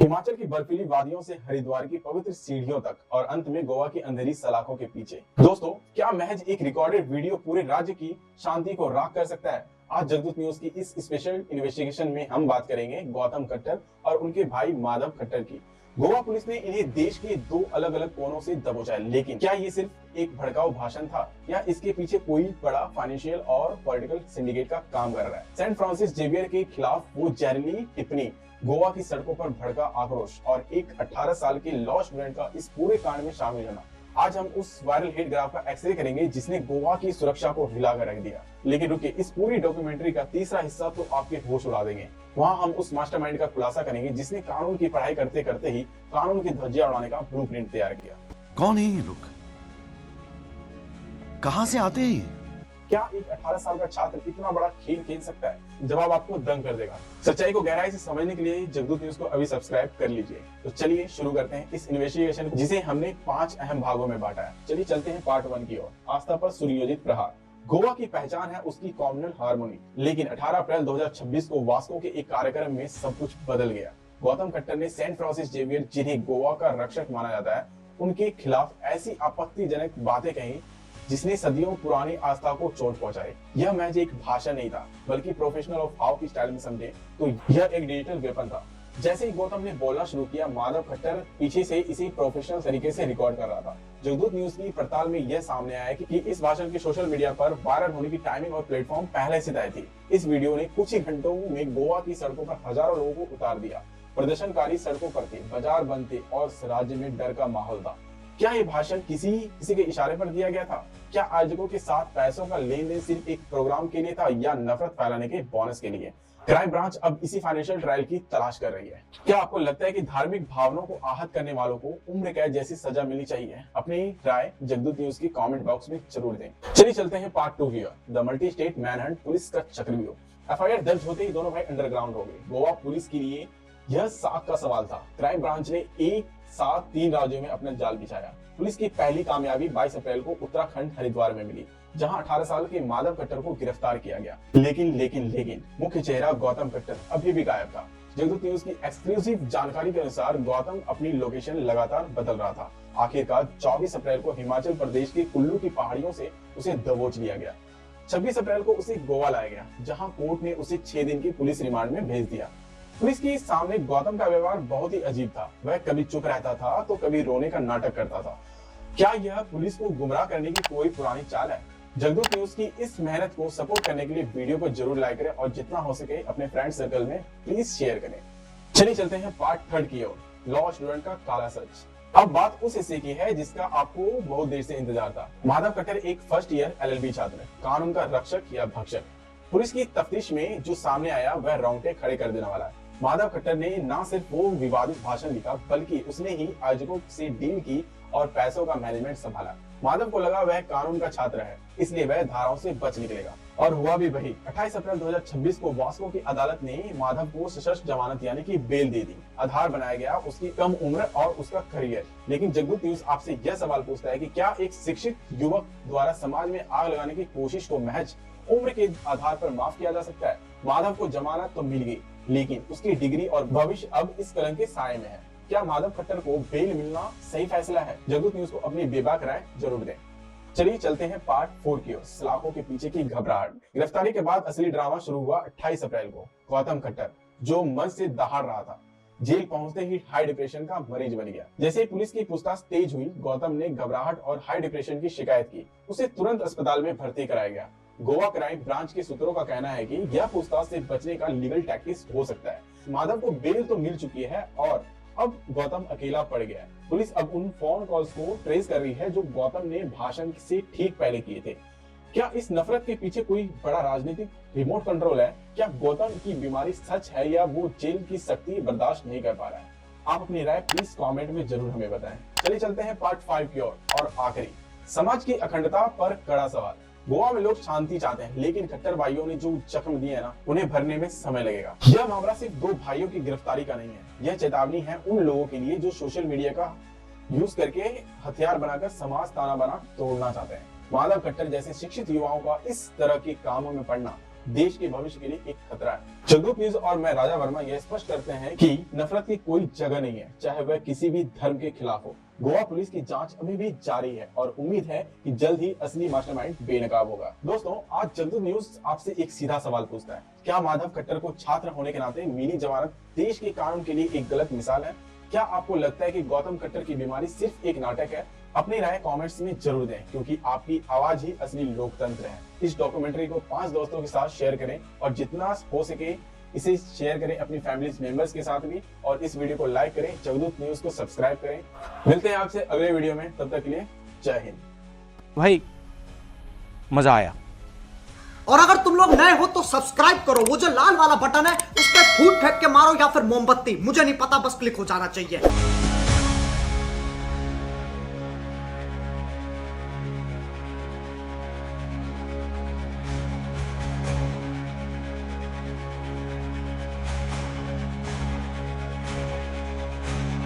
हिमाचल की बर्फीली वादियों से हरिद्वार की पवित्र सीढ़ियों तक और अंत में गोवा की अंधेरी सलाखों के पीछे। दोस्तों, क्या महज एक रिकॉर्डेड वीडियो पूरे राज्य की शांति को राख कर सकता है? आज जगदूत न्यूज की इस स्पेशल इन्वेस्टिगेशन में हम बात करेंगे गौतम खट्टर और उनके भाई माधव खट्टर की। गोवा पुलिस ने इन्हें देश के दो अलग अलग कोनों से दबोचा, लेकिन क्या ये सिर्फ एक भड़काऊ भाषण था या इसके पीछे कोई बड़ा फाइनेंशियल और पॉलिटिकल सिंडिकेट का काम कर रहा है? सेंट फ्रांसिस जेवियर के खिलाफ वो जहरीली टिप्पणी, गोवा की सड़कों पर भड़का आक्रोश और एक 18 साल के लॉ स्टूडेंट का इस पूरे कांड में शामिल होना। आज हम उस वायरल हिट ग्राफ का एक्सरे करेंगे जिसने गोवा की सुरक्षा को हिलाकर रख दिया। लेकिन रुकिए, इस पूरी डॉक्यूमेंट्री का तीसरा हिस्सा तो आपके होश उड़ा देंगे। वहां हम उस मास्टरमाइंड का खुलासा करेंगे जिसने कानून की पढ़ाई करते करते ही कानून की ध्वजियां उड़ाने का ब्लूप्रिंट तैयार किया। कौन है ये लोग? कहां से आते हैं ये? क्या एक 18 साल का छात्र इतना बड़ा खेल खेल सकता है? जवाब आपको दंग कर देगा। सच्चाई को गहराई से समझने के लिए जगदूत न्यूज को अभी सब्सक्राइब कर लीजिए। तो चलिए शुरू करते हैं इस इन्वेस्टिगेशन को, जिसे हमने 5 अहम भागों में बांटा है। चलिए चलते हैं पार्ट 1 की ओर। आस्था पर सुनियोजित प्रहार। गोवा की पहचान है उसकी कॉम्युनल हार्मोनी, लेकिन 18 अप्रैल 2026 को वास्को के एक कार्यक्रम में सब कुछ बदल गया। गौतम खट्टर ने सेंट फ्रांसिस जेवियर, जिन्हें गोवा का रक्षक माना जाता है, उनके खिलाफ ऐसी आपत्तिजनक बातें कही जिसने सदियों पुरानी आस्था को चोट पहुंचाई। यह महज एक भाषण नहीं था, बल्कि प्रोफेशनल ऑफ हाउ की स्टाइल में समझे तो यह एक डिजिटल वेपन था। जैसे ही गौतम ने बोलना शुरू किया, माधव खट्टर पीछे से इसे प्रोफेशनल तरीके से रिकॉर्ड कर रहा था। जगदूत न्यूज की पड़ताल में यह सामने आया कि इस भाषण की सोशल मीडिया पर वायरल होने की टाइमिंग और प्लेटफॉर्म पहले से तय थी। इस वीडियो ने कुछ ही घंटों में गोवा की सड़कों पर हजारों लोगों को उतार दिया। प्रदर्शनकारी सड़कों पर थे, बाजार बंद थे और राज्य में डर का माहौल था। क्या ये भाषण किसी के इशारे पर दिया गया था? क्या आयोजकों के साथ पैसों का लेन देन सिर्फ एक प्रोग्राम के लिए था या नफरत फैलाने के बोनस के लिए? क्राइम ब्रांच अब इसी फाइनेंशियल ट्रायल की तलाश कर रही है। क्या आपको लगता है कि धार्मिक भावनाओं को आहत करने वालों को उम्र कैद जैसी सजा मिलनी चाहिए? अपनी राय जगदूत न्यूज की कमेंट बॉक्स में जरूर दें। चलिए चलते हैं पार्ट 2 की ओर। The multi state manhunt, police का चक्रव्यूह। एफआईआर दर्ज होते ही दोनों भाई अंडरग्राउंड हो गए। गोवा पुलिस के लिए यह साख का सवाल था। क्राइम ब्रांच ने एक साथ 3 राज्यों में अपना जाल बिछाया। पुलिस की पहली कामयाबी 22 अप्रैल को उत्तराखंड हरिद्वार में मिली, जहां 18 साल के माधव खट्टर को गिरफ्तार किया गया। लेकिन मुख्य चेहरा गौतम खट्टर अभी भी गायब था। जगदूत न्यूज की एक्सक्लूसिव जानकारी के अनुसार गौतम अपनी लोकेशन लगातार बदल रहा था। आखिरकार 24 अप्रैल को हिमाचल प्रदेश के कुल्लू की पहाड़ियों से उसे दबोच लिया गया। 26 अप्रैल को उसे गोवा लाया गया, जहाँ कोर्ट ने उसे 6 दिन की पुलिस रिमांड में भेज दिया। पुलिस के सामने गौतम का व्यवहार बहुत ही अजीब था। वह कभी चुप रहता था तो कभी रोने का नाटक करता था। क्या यह पुलिस को गुमराह करने की कोई पुरानी चाल है? जगदूत न्यूज की इस मेहनत को सपोर्ट करने के लिए वीडियो को जरूर लाइक करें और जितना हो सके अपने फ्रेंड सर्कल में प्लीज शेयर करें। चलिए चलते हैं पार्ट 3 की ओर। लॉ स्टूडेंट का काला सच। अब बात उस हिस्से की है जिसका आपको बहुत देर से इंतजार था। माधव खट्टर एक फर्स्ट ईयर LLB छात्र, कानून का रक्षक या भक्षक। पुलिस की तफ्तीश में जो सामने आया वह रोंगटे खड़े कर देने वाला है। माधव खट्टर ने न सिर्फ वो विवादित भाषण लिखा, बल्कि उसने ही आयोजकों से डील की और पैसों का मैनेजमेंट संभाला। माधव को लगा वह कानून का छात्र है, इसलिए वह धाराओं से बच निकलेगा, और हुआ भी वही। 28 अप्रैल 2026 को वास्को की अदालत ने माधव को सशर्त जमानत यानी कि बेल दे दी। आधार बनाया गया उसकी कम उम्र और उसका करियर। लेकिन जगदूत न्यूज आपसे यह सवाल पूछता है कि क्या एक शिक्षित युवक द्वारा समाज में आग लगाने की कोशिश को महज उम्र के आधार पर माफ किया जा सकता है? माधव को जमानत तो मिल गई, लेकिन उसकी डिग्री और भविष्य अब इस कलंक के साए में है। क्या माधव खट्टर को बेल मिलना सही फैसला है? जगदूत न्यूज को अपनी बेबाक राय जरूर दें। चलिए चलते हैं पार्ट 4 की ओर। सलाखों के पीछे की घबराहट। गिरफ्तारी के बाद असली ड्रामा शुरू हुआ 28 अप्रैल को। गौतम खट्टर, जो मन से दहाड़ रहा था, जेल पहुंचते ही हाई डिप्रेशन का मरीज बन गया। जैसे ही पुलिस की पूछताछ तेज हुई, गौतम ने घबराहट और हाई डिप्रेशन की शिकायत की। उसे तुरंत अस्पताल में भर्ती कराया गया। गोवा क्राइम ब्रांच के सूत्रों का कहना है कि यह पूछताछ से बचने का लीगल टैक्टिक्स हो सकता है। माधव को बेल तो मिल चुकी है और अब गौतम अकेला पड़ गया है। पुलिस अब उन फोन कॉल्स को ट्रेस कर रही है जो गौतम ने भाषण से ठीक पहले किए थे। क्या इस नफरत के पीछे कोई बड़ा राजनीतिक रिमोट कंट्रोल है? क्या गौतम की बीमारी सच है या वो जेल की सख्ती बर्दाश्त नहीं कर पा रहा है? आप अपनी राय प्लीज कमेंट में जरूर हमें बताएं। चलिए चलते हैं पार्ट 5 की ओर और आखिरी, समाज की अखंडता पर कड़ा सवाल। गोवा में लोग शांति चाहते हैं, लेकिन खट्टर भाइयों ने जो जख्म दिए हैं ना, उन्हें भरने में समय लगेगा। यह मामला सिर्फ 2 भाइयों की गिरफ्तारी का नहीं है, यह चेतावनी है उन लोगों के लिए जो सोशल मीडिया का यूज करके हथियार बनाकर समाज ताना बाना तोड़ना चाहते हैं। माधव खट्टर जैसे शिक्षित युवाओं का इस तरह के कामों में पड़ना देश के भविष्य के लिए एक खतरा है। जगदूत न्यूज और मैं राजा वर्मा यह स्पष्ट करते हैं कि नफरत की कोई जगह नहीं है, चाहे वह किसी भी धर्म के खिलाफ हो। गोवा पुलिस की जांच अभी भी जारी है और उम्मीद है कि जल्द ही असली मास्टरमाइंड बेनकाब होगा। दोस्तों, आज जगदूत न्यूज आपसे एक सीधा सवाल पूछता है, क्या माधव कट्टर को छात्र होने के नाते मिली जमानत देश के कानून के लिए एक गलत मिसाल है? क्या आपको लगता है कि गौतम कट्टर की बीमारी सिर्फ एक नाटक है? अपनी राय कमेंट्स में जरूर दें, क्योंकि आपकी आवाज ही असली लोकतंत्र है। इस डॉक्यूमेंट्री को 5 दोस्तों के साथ शेयर करें और जितना हो सके इसे शेयर करें अपनी फैमिली मेंबर्स के साथ भी, और इस वीडियो को लाइक करें, जगदूत न्यूज को सब्सक्राइब करें। मिलते हैं आपसे अगले वीडियो में, तब तक के लिए जय हिंद। भाई मजा आया। और अगर तुम लोग नए हो तो सब्सक्राइब करो, वो जो लाल वाला बटन है उस पर फूट फेंक के मारो या फिर मोमबत्ती, मुझे नहीं पता, बस क्लिक हो जाना चाहिए।